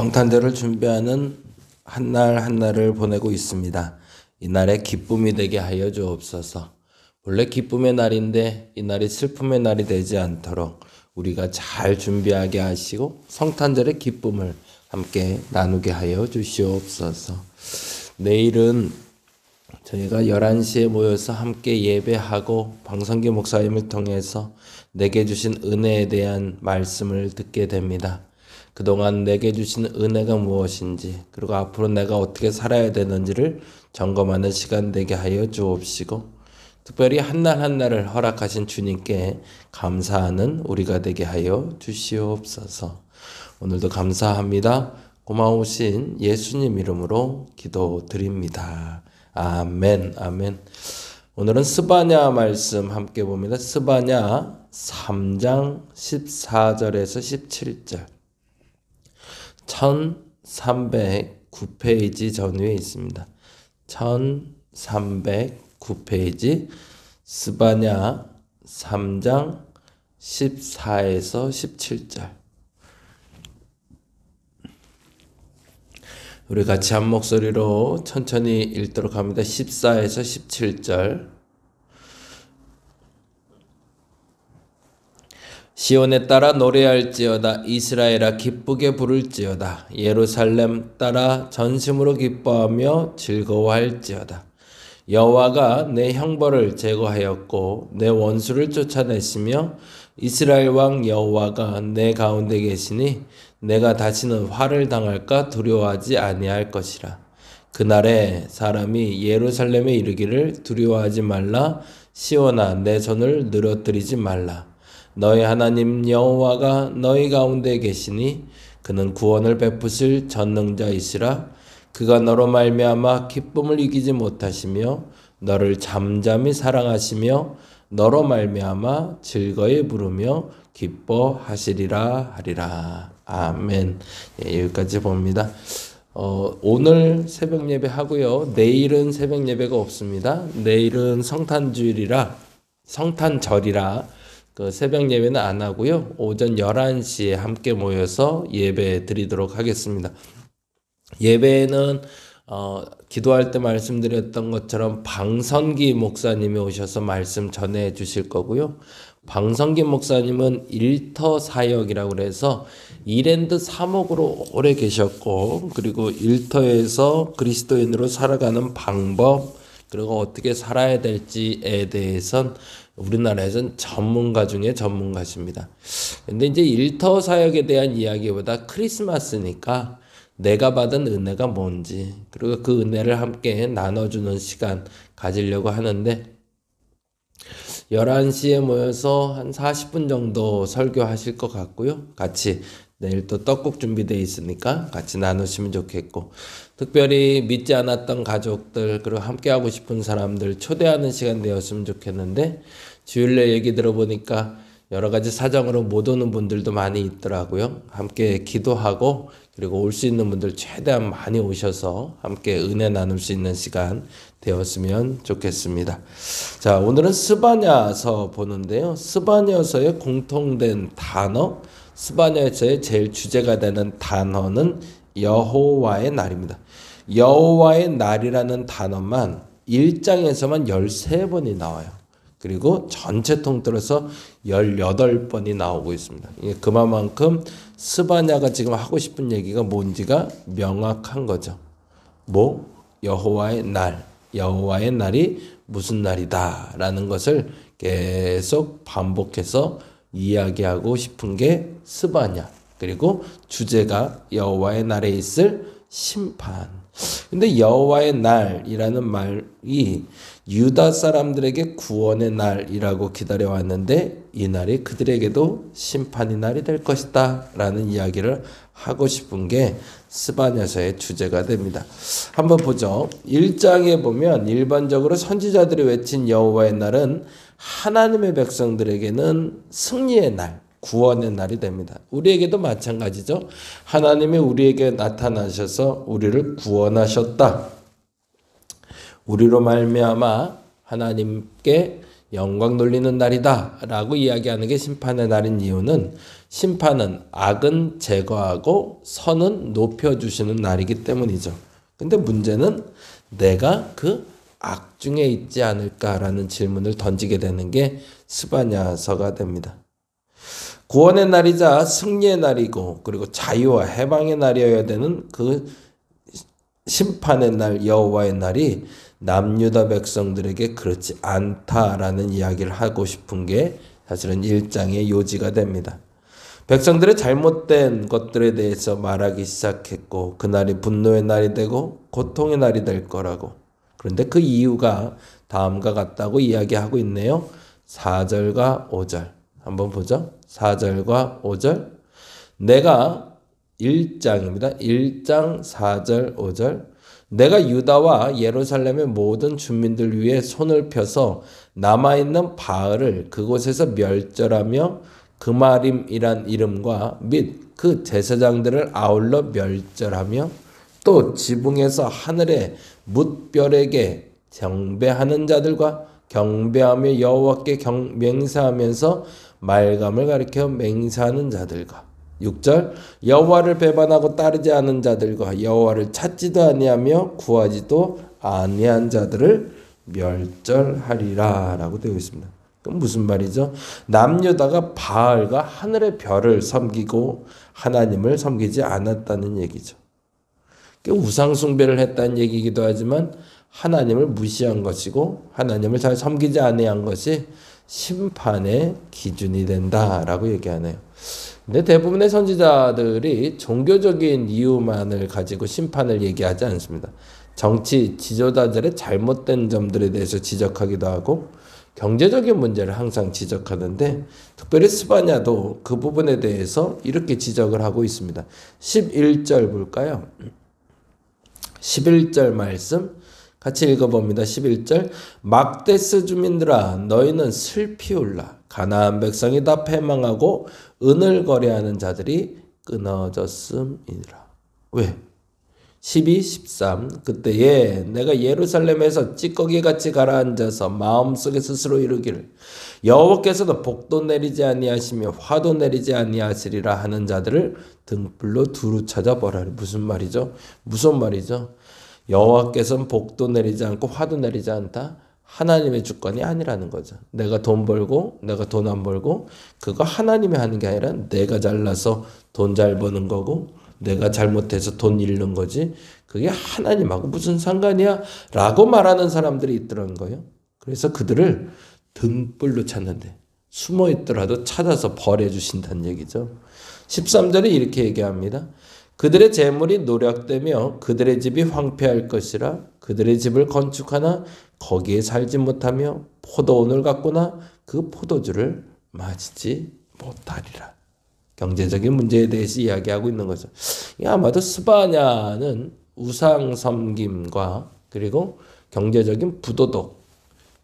성탄절을 준비하는 한 날 한 날을 보내고 있습니다. 이날에 기쁨이 되게 하여 주옵소서. 원래 기쁨의 날인데 이 날이 슬픔의 날이 되지 않도록 우리가 잘 준비하게 하시고 성탄절의 기쁨을 함께 나누게 하여 주시옵소서. 내일은 저희가 11시에 모여서 함께 예배하고 방성기 목사님을 통해서 내게 주신 은혜에 대한 말씀을 듣게 됩니다. 그동안 내게 주신 은혜가 무엇인지, 그리고 앞으로 내가 어떻게 살아야 되는지를 점검하는 시간 되게 하여 주옵시고, 특별히 한 날 한 날을 허락하신 주님께 감사하는 우리가 되게 하여 주시옵소서. 오늘도 감사합니다. 고마우신 예수님 이름으로 기도드립니다. 아멘, 아멘. 오늘은 스바냐 말씀 함께 봅니다. 스바냐 3장 14절에서 17절. 1309페이지 전후에 있습니다. 1309페이지 스바냐 3장 14에서 17절. 우리 같이 한 목소리로 천천히 읽도록 합니다. 14에서 17절. 시온에 따라 노래할지어다. 이스라엘아 기쁘게 부를지어다. 예루살렘 따라 전심으로 기뻐하며 즐거워할지어다. 여호와가 내 형벌을 제거하였고 내 원수를 쫓아내시며 이스라엘 왕 여호와가 내 가운데 계시니 내가 다시는 화를 당할까 두려워하지 아니할 것이라. 그날에 사람이 예루살렘에 이르기를 두려워하지 말라. 시온아 내 손을 늘어뜨리지 말라. 너희 하나님 여호와가 너희 가운데 계시니 그는 구원을 베푸실 전능자이시라. 그가 너로 말미암아 기쁨을 이기지 못하시며 너를 잠잠히 사랑하시며 너로 말미암아 즐거이 부르며 기뻐하시리라 하리라. 아멘. 여기까지 봅니다. 오늘 새벽 예배 하고요. 내일은 새벽 예배가 없습니다. 내일은 성탄절이라 그 새벽 예배는 안 하고요. 오전 11시에 함께 모여서 예배 드리도록 하겠습니다. 예배는 기도할 때 말씀드렸던 것처럼 방성기 목사님이 오셔서 말씀 전해 주실 거고요. 방성기 목사님은 일터 사역이라고 그래서 이랜드 사목으로 오래 계셨고, 그리고 일터에서 그리스도인으로 살아가는 방법, 그리고 어떻게 살아야 될지에 대해선 우리나라에서는 전문가 중에 전문가십니다. 근데 이제 일터 사역에 대한 이야기보다 크리스마스니까 내가 받은 은혜가 뭔지, 그리고 그 은혜를 함께 나눠주는 시간 가지려고 하는데 11시에 모여서 한 40분 정도 설교하실 것 같고요. 같이 내일 또 떡국 준비되어 있으니까 같이 나누시면 좋겠고, 특별히 믿지 않았던 가족들, 그리고 함께하고 싶은 사람들 초대하는 시간 되었으면 좋겠는데, 주일날 얘기 들어보니까 여러 가지 사정으로 못 오는 분들도 많이 있더라고요. 함께 기도하고, 그리고 올 수 있는 분들 최대한 많이 오셔서 함께 은혜 나눌 수 있는 시간 되었으면 좋겠습니다. 자, 오늘은 스바냐서 보는데요. 스바냐서의 공통된 단어, 스바냐서의 제일 주제가 되는 단어는 여호와의 날입니다. 여호와의 날이라는 단어만 1장에서만 13번이 나와요. 그리고 전체 통틀어서 18번이 나오고 있습니다. 그만큼 스바냐가 지금 하고 싶은 얘기가 뭔지가 명확한 거죠. 여호와의 날, 여호와의 날이 무슨 날이다 라는 것을 계속 반복해서 이야기하고 싶은 게 스바냐, 그리고 주제가 여호와의 날에 있을 심판. 근데 여호와의 날이라는 말이 유다 사람들에게 구원의 날이라고 기다려왔는데 이 날이 그들에게도 심판의 날이 될 것이다 라는 이야기를 하고 싶은 게 스바냐서의 주제가 됩니다. 한번 보죠. 1장에 보면 일반적으로 선지자들이 외친 여호와의 날은 하나님의 백성들에게는 승리의 날, 구원의 날이 됩니다. 우리에게도 마찬가지죠. 하나님이 우리에게 나타나셔서 우리를 구원하셨다. 우리로 말미암아 하나님께 영광 돌리는 날이다 라고 이야기하는 게 심판의 날인 이유는 심판은 악은 제거하고 선은 높여주시는 날이기 때문이죠. 근데 문제는 내가 그 악 중에 있지 않을까라는 질문을 던지게 되는 게 스바냐서가 됩니다. 구원의 날이자 승리의 날이고 그리고 자유와 해방의 날이어야 되는 그 심판의 날 여호와의 날이 남유다 백성들에게 그렇지 않다라는 이야기를 하고 싶은 게 사실은 1장의 요지가 됩니다. 백성들의 잘못된 것들에 대해서 말하기 시작했고 그날이 분노의 날이 되고 고통의 날이 될 거라고. 그런데 그 이유가 다음과 같다고 이야기하고 있네요. 4절과 5절 한번 보죠. 4절과 5절 내가 1장입니다. 1장 4절 5절 내가 유다와 예루살렘의 모든 주민들 위해 손을 펴서 남아있는 바알을 그곳에서 멸절하며 그마림이란 이름과 및 그 제사장들을 아울러 멸절하며 또 지붕에서 하늘의 뭇별에게 경배하는 자들과 경배하며 여호와께 맹세하면서 말감을 가리켜 맹세하는 자들과 6절 여호와를 배반하고 따르지 않은 자들과 여호와를 찾지도 아니하며 구하지도 아니한 자들을 멸절하리라 라고 되어 있습니다. 그럼 무슨 말이죠? 남유다가 바알과 하늘의 별을 섬기고 하나님을 섬기지 않았다는 얘기죠. 우상 숭배를 했다는 얘기이기도 하지만 하나님을 무시한 것이고 하나님을 잘 섬기지 아니한 것이 심판의 기준이 된다라고 얘기하네요. 근데 대부분의 선지자들이 종교적인 이유만을 가지고 심판을 얘기하지 않습니다. 정치 지도자들의 잘못된 점들에 대해서 지적하기도 하고 경제적인 문제를 항상 지적하는데 특별히 스바냐도 그 부분에 대해서 이렇게 지적을 하고 있습니다. 11절 볼까요? 11절 말씀 같이 읽어봅니다. 11절 막데스 주민들아 너희는 슬피 울라. 가나안 백성이 다 패망하고 은을 거래하는 자들이 끊어졌음이니라. 왜? 12, 13 그때에 내가 예루살렘에서 찌꺼기같이 가라앉아서 마음속에 스스로 이르기를 여호와께서도 복도 내리지 아니하시며 화도 내리지 아니하시리라 하는 자들을 등불로 두루 찾아보라. 무슨 말이죠? 무슨 말이죠? 여호와께서는 복도 내리지 않고 화도 내리지 않다. 하나님의 주권이 아니라는 거죠. 내가 돈 벌고 내가 돈 안 벌고 그거 하나님이 하는 게 아니라 내가 잘나서 돈 잘 버는 거고 내가 잘못해서 돈 잃는 거지 그게 하나님하고 무슨 상관이야? 라고 말하는 사람들이 있더라는 거예요. 그래서 그들을 등불로 찾는데 숨어 있더라도 찾아서 벌해 주신다는 얘기죠. 13절에 이렇게 얘기합니다. 그들의 재물이 노력되며 그들의 집이 황폐할 것이라 그들의 집을 건축하나 거기에 살지 못하며 포도원을 가꾸나 그 포도주를 마시지 못하리라. 경제적인 문제에 대해서 이야기하고 있는 거죠. 아마도 스바냐는 우상 섬김과 그리고 경제적인 부도덕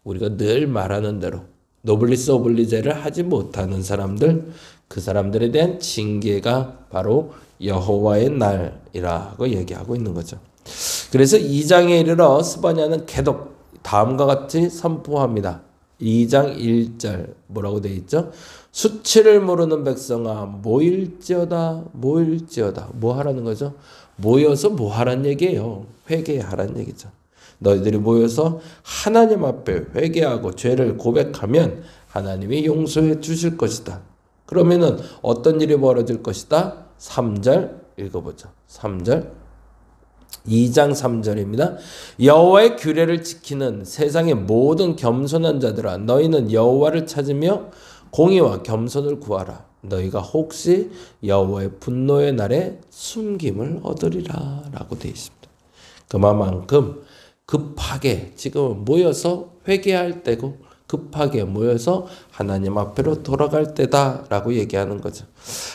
우리가 늘 말하는 대로 노블리스 오블리제를 하지 못하는 사람들 그 사람들에 대한 징계가 바로 여호와의 날이라고 얘기하고 있는 거죠. 그래서 2장에 이르러 스바냐는 계속 다음과 같이 선포합니다. 2장 1절 뭐라고 되어 있죠? 수치를 모르는 백성아 모일지어다 모일지어다. 뭐 하라는 거죠? 모여서 뭐 하란 얘기예요? 회개하란 얘기죠. 너희들이 모여서 하나님 앞에 회개하고 죄를 고백하면 하나님이 용서해 주실 것이다. 그러면은 어떤 일이 벌어질 것이다? 3절 읽어보죠. 3절 2장 3절입니다. 여호와의 규례를 지키는 세상의 모든 겸손한 자들아 너희는 여호와를 찾으며 공의와 겸손을 구하라. 너희가 혹시 여호와의 분노의 날에 숨김을 얻으리라 라고 되어 있습니다. 그만큼 급하게 지금 모여서 회개할 때고 급하게 모여서 하나님 앞으로 돌아갈 때다라고 얘기하는 거죠.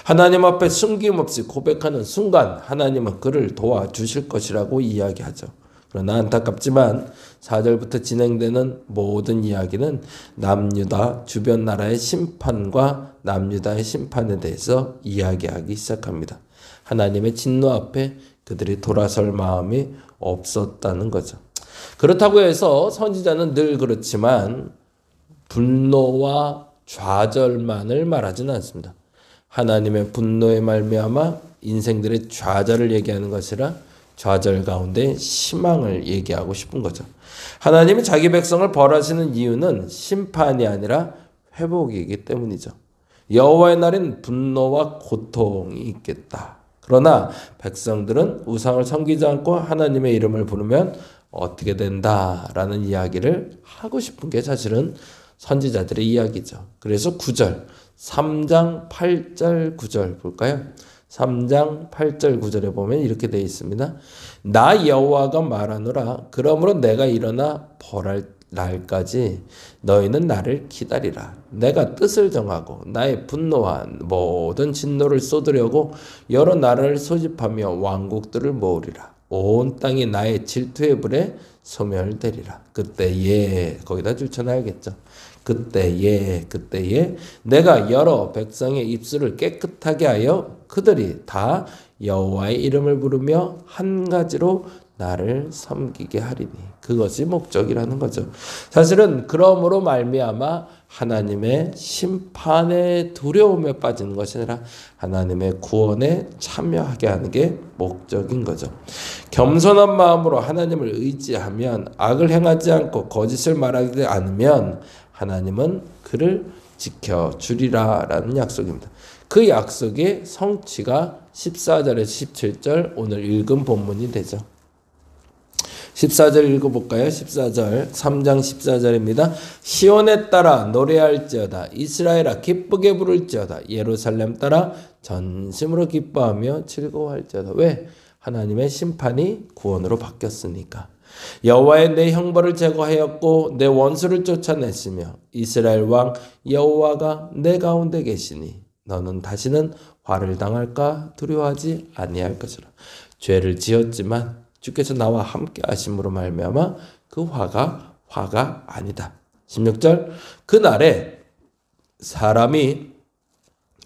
하나님 앞에 숨김없이 고백하는 순간 하나님은 그를 도와주실 것이라고 이야기하죠. 그러나 안타깝지만 4절부터 진행되는 모든 이야기는 남유다 주변 나라의 심판과 남유다의 심판에 대해서 이야기하기 시작합니다. 하나님의 진노 앞에 그들이 돌아설 마음이 없었다는 거죠. 그렇다고 해서 선지자는 늘 그렇지만 분노와 좌절만을 말하지는 않습니다. 하나님의 분노에 말미암아 인생들의 좌절을 얘기하는 것이라 좌절 가운데 희망을 얘기하고 싶은 거죠. 하나님이 자기 백성을 벌하시는 이유는 심판이 아니라 회복이기 때문이죠. 여호와의 날엔 분노와 고통이 있겠다. 그러나 백성들은 우상을 섬기지 않고 하나님의 이름을 부르면 어떻게 된다라는 이야기를 하고 싶은 게 사실은 선지자들의 이야기죠. 그래서 9절, 3장 8절 9절 볼까요? 3장 8절 9절에 보면 이렇게 되어 있습니다. 나 여호와가 말하노라. 그러므로 내가 일어나 벌할 날까지 너희는 나를 기다리라. 내가 뜻을 정하고 나의 분노와 모든 진노를 쏟으려고 여러 나라를 소집하며 왕국들을 모으리라. 온 땅이 나의 질투의 불에 소멸되리라. 그때에 거기다 줄쳐놔야겠죠. 그때에 내가 여러 백성의 입술을 깨끗하게 하여 그들이 다 여호와의 이름을 부르며 한 가지로 나를 섬기게 하리니. 그것이 목적이라는 거죠. 사실은 그러므로 말미암아 하나님의 심판의 두려움에 빠지는 것이 아니라 하나님의 구원에 참여하게 하는 게 목적인 거죠. 겸손한 마음으로 하나님을 의지하면, 악을 행하지 않고 거짓을 말하지 않으면 하나님은 그를 지켜주리라 라는 약속입니다. 그 약속의 성취가 14절에서 17절 오늘 읽은 본문이 되죠. 14절 읽어볼까요? 14절 3장 14절입니다. 시온에 따라 노래할지어다. 이스라엘아 기쁘게 부를지어다. 예루살렘 따라 전심으로 기뻐하며 즐거워할지어다. 왜? 하나님의 심판이 구원으로 바뀌었으니까. 여호와의 내 형벌을 제거하였고 내 원수를 쫓아냈으며 이스라엘 왕 여호와가 내 가운데 계시니 너는 다시는 화를 당할까 두려워하지 아니할 것이라. 죄를 지었지만 주께서 나와 함께 하심으로 말미암아 그 화가 아니다. 16절 그날에 사람이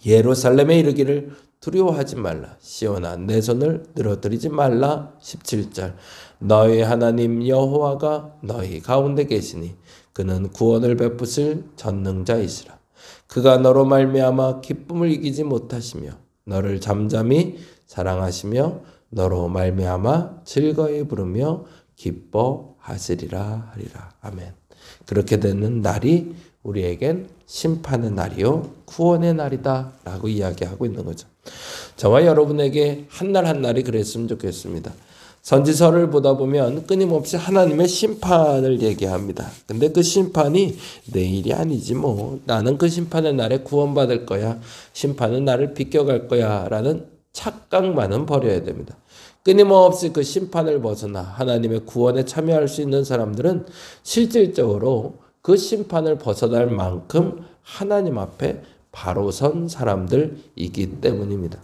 예루살렘에 이르기를 두려워하지 말라. 시온아 내 손을 늘어뜨리지 말라. 17절 너희 하나님 여호와가 너희 가운데 계시니 그는 구원을 베푸실 전능자이시라. 그가 너로 말미암아 기쁨을 이기지 못하시며 너를 잠잠히 사랑하시며 너로 말미암아 즐거이 부르며 기뻐하시리라 하리라. 아멘. 그렇게 되는 날이 우리에겐 심판의 날이요 구원의 날이다 라고 이야기하고 있는 거죠. 저와 여러분에게 한 날 한 날이 그랬으면 좋겠습니다. 선지서를 보다 보면 끊임없이 하나님의 심판을 얘기합니다. 근데 그 심판이 내일이 아니지 뭐. 나는 그 심판의 날에 구원받을 거야. 심판은 나를 비껴갈 거야 라는 착각만은 버려야 됩니다. 끊임없이 그 심판을 벗어나 하나님의 구원에 참여할 수 있는 사람들은 실질적으로 그 심판을 벗어날 만큼 하나님 앞에 바로 선 사람들이기 때문입니다.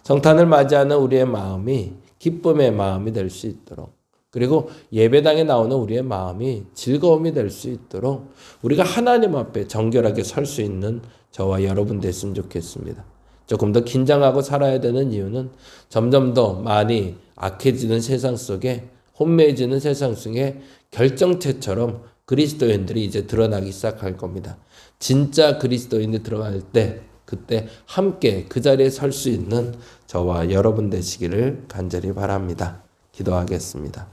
성탄을 맞이하는 우리의 마음이 기쁨의 마음이 될 수 있도록, 그리고 예배당에 나오는 우리의 마음이 즐거움이 될 수 있도록 우리가 하나님 앞에 정결하게 설 수 있는 저와 여러분 됐으면 좋겠습니다. 조금 더 긴장하고 살아야 되는 이유는 점점 더 많이 악해지는 세상 속에, 혼매해지는 세상 속에 결정체처럼 그리스도인들이 이제 드러나기 시작할 겁니다. 진짜 그리스도인이 들어갈 때 그때 함께 그 자리에 설 수 있는 저와 여러분 되시기를 간절히 바랍니다. 기도하겠습니다.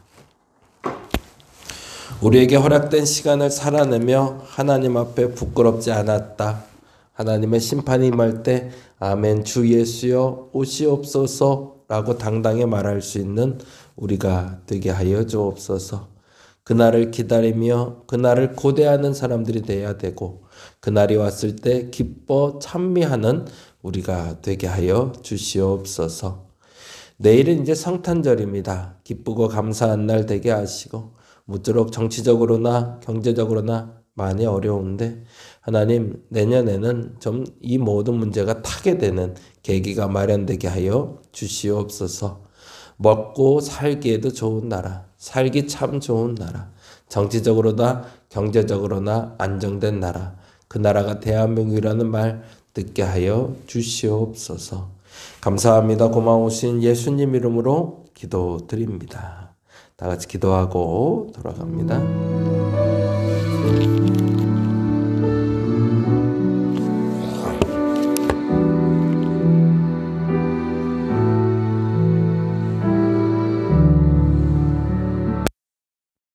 우리에게 허락된 시간을 살아내며 하나님 앞에 부끄럽지 않았다. 하나님의 심판이 임할 때 아멘 주 예수여 오시옵소서 라고 당당히 말할 수 있는 우리가 되게 하여 주옵소서. 그날을 기다리며 그날을 고대하는 사람들이 돼야 되고 그날이 왔을 때 기뻐 찬미하는 우리가 되게 하여 주시옵소서. 내일은 이제 성탄절입니다. 기쁘고 감사한 날 되게 하시고 무쪼록 정치적으로나 경제적으로나 많이 어려운데 하나님 내년에는 좀 이 모든 문제가 타게 되는 계기가 마련되게 하여 주시옵소서. 먹고 살기에도 좋은 나라, 살기 참 좋은 나라, 정치적으로나 경제적으로나 안정된 나라, 그 나라가 대한민국이라는 말 듣게 하여 주시옵소서. 감사합니다. 고마우신 예수님 이름으로 기도드립니다. 다 같이 기도하고 돌아갑니다.